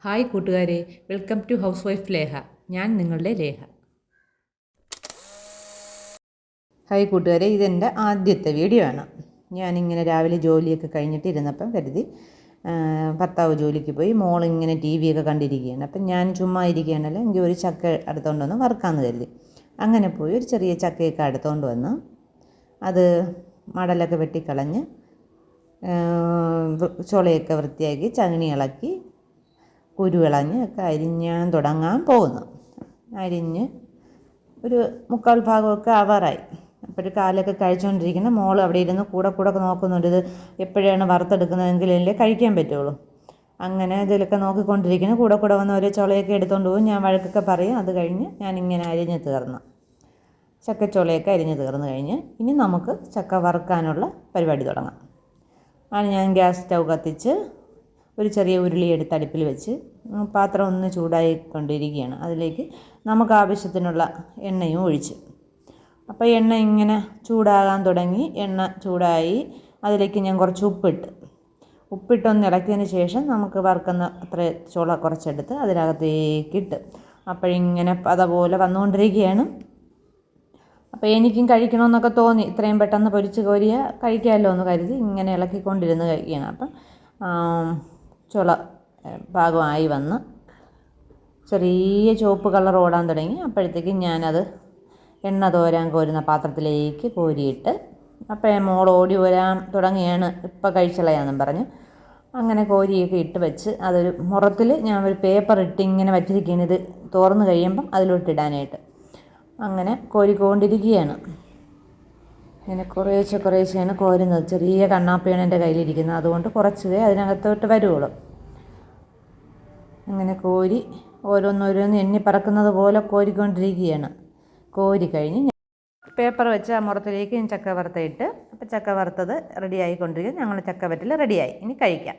Hi കൂട്ടുകാരെ, welcome to house wife ലേഹ. ഞാൻ നിങ്ങളുടെ ലേഹ. ഹായ് കൂട്ടുകാരെ, ഇതെൻ്റെ ആദ്യത്തെ വീഡിയോ ആണ്. ഞാനിങ്ങനെ രാവിലെ ജോലിയൊക്കെ കഴിഞ്ഞിട്ട് ഇരുന്നപ്പം കരുതി ഭർത്താവ് ജോലിക്ക് പോയി, മോളിങ്ങനെ ടി വിയൊക്കെ കണ്ടിരിക്കുകയാണ്. അപ്പം ഞാൻ ചുമ്മാ ഇരിക്കുകയാണല്ലോ, എങ്കിൽ ഒരു ചക്ക എടുത്തുകൊണ്ട് വന്ന് വറുക്കാമെന്ന് കരുതി. അങ്ങനെ പോയി ഒരു ചെറിയ ചക്കയൊക്കെ എടുത്തുകൊണ്ട് വന്ന് അത് മടലൊക്കെ വെട്ടിക്കളഞ്ഞ് ചുളയൊക്കെ വൃത്തിയാക്കി ചകിണി ഇളക്കി കുരുവിളഞ്ഞ് ഒക്കെ അരിഞ്ഞാൻ തുടങ്ങാൻ പോകുന്നു. അരിഞ്ഞ് ഒരു 3/4 ഭാഗമൊക്കെ ആവാറായി. അപ്പോൾ കാലൊക്കെ കഴിച്ചുകൊണ്ടിരിക്കുന്ന മോൾ അവിടെ ഇരുന്ന് കൂടെ നോക്കുന്നുണ്ട്. ഇത് എപ്പോഴാണ് വറുത്തെടുക്കുന്നതെങ്കിലല്ലേ കഴിക്കാൻ പറ്റുള്ളൂ. അങ്ങനെ ഇതിലൊക്കെ നോക്കിക്കൊണ്ടിരിക്കുന്ന കൂടെ വന്ന് ഒരു ചുളയൊക്കെ എടുത്തുകൊണ്ട് പോകും. ഞാൻ വഴക്കൊക്കെ പറയും. അത് കഴിഞ്ഞ് ഞാനിങ്ങനെ അരിഞ്ഞ് തീർന്നു, ചക്കച്ചുളയൊക്കെ അരിഞ്ഞ് തീർന്നു കഴിഞ്ഞ് ഇനി നമുക്ക് ചക്ക വറുക്കാനുള്ള പരിപാടി തുടങ്ങാം. ഞാൻ ഗ്യാസ് സ്റ്റൗ കത്തിച്ച് ഒരു ചെറിയ ഉരുളി എടുത്ത് അടുപ്പിൽ വെച്ച് പാത്രം ഒന്ന് ചൂടായിക്കൊണ്ടിരിക്കുകയാണ്. അതിലേക്ക് നമുക്ക് ആവശ്യത്തിനുള്ള എണ്ണയും ഒഴിച്ച്, അപ്പോൾ എണ്ണ ഇങ്ങനെ ചൂടാകാൻ തുടങ്ങി. എണ്ണ ചൂടായി, അതിലേക്ക് ഞാൻ കുറച്ച് ഉപ്പിട്ടൊന്ന് ഇളക്കിയതിന് ശേഷം നമുക്ക് വറുക്കുന്ന അത്ര ചുള കുറച്ചെടുത്ത് അതിനകത്തേക്കിട്ട് അപ്പോഴിങ്ങനെ അതുപോലെ വന്നുകൊണ്ടിരിക്കുകയാണ്. അപ്പോൾ എനിക്കും കഴിക്കണമെന്നൊക്കെ തോന്നി. ഇത്രയും പെട്ടെന്ന് പൊരിച്ച് കോരിയാൽ കഴിക്കാമല്ലോ എന്ന് കരുതി ഇങ്ങനെ ഇളക്കിക്കൊണ്ടിരുന്ന് കഴിക്കുകയാണ്. അപ്പം ചുള പാകമായി വന്ന് ചെറിയ ചുവപ്പ് കളർ ഓടാൻ തുടങ്ങി. അപ്പോഴത്തേക്കും ഞാനത് എണ്ണ തോരാൻ കോരുന്ന പാത്രത്തിലേക്ക് കോരിയിട്ട്, അപ്പോൾ മോൾ ഓടി വരാൻ തുടങ്ങിയാണ്, ഇപ്പം കഴിച്ചളയാന്നും പറഞ്ഞ് അങ്ങനെ കോരിയൊക്കെ ഇട്ട് വെച്ച് അതൊരു മുറത്തിൽ ഞാൻ ഒരു പേപ്പർ ഇട്ട് ഇങ്ങനെ വച്ചിരിക്കുകയാണ്. ഇത് തുറന്ന് കഴിയുമ്പം അതിലോട്ടിടാനായിട്ട് അങ്ങനെ കോരിക്കൊണ്ടിരിക്കുകയാണ്. ഇങ്ങനെ കുറേശ്ശെയാണ് കോരുന്നത്. ചെറിയ കണ്ണാപ്പയാണ് എൻ്റെ കയ്യിലിരിക്കുന്നത്, അതുകൊണ്ട് കുറച്ചേ അതിനകത്തോട്ട് വരുള്ളൂ. അങ്ങനെ കോരി ഓരോന്നോരോന്ന് എണ്ണി പറക്കുന്നത് പോലെ കോരിക്കൊണ്ടിരിക്കുകയാണ്. കോരി കഴിഞ്ഞ് പേപ്പർ വെച്ച് ആ മുറത്തിലേക്ക് ചക്ക വറുത്തിട്ട്, അപ്പോൾ ചക്ക വറുത്തത് റെഡിയായിക്കൊണ്ടിരിക്കും. ഞങ്ങൾ ചക്ക വറ്റൽ റെഡിയായി, ഇനി കഴിക്കാം.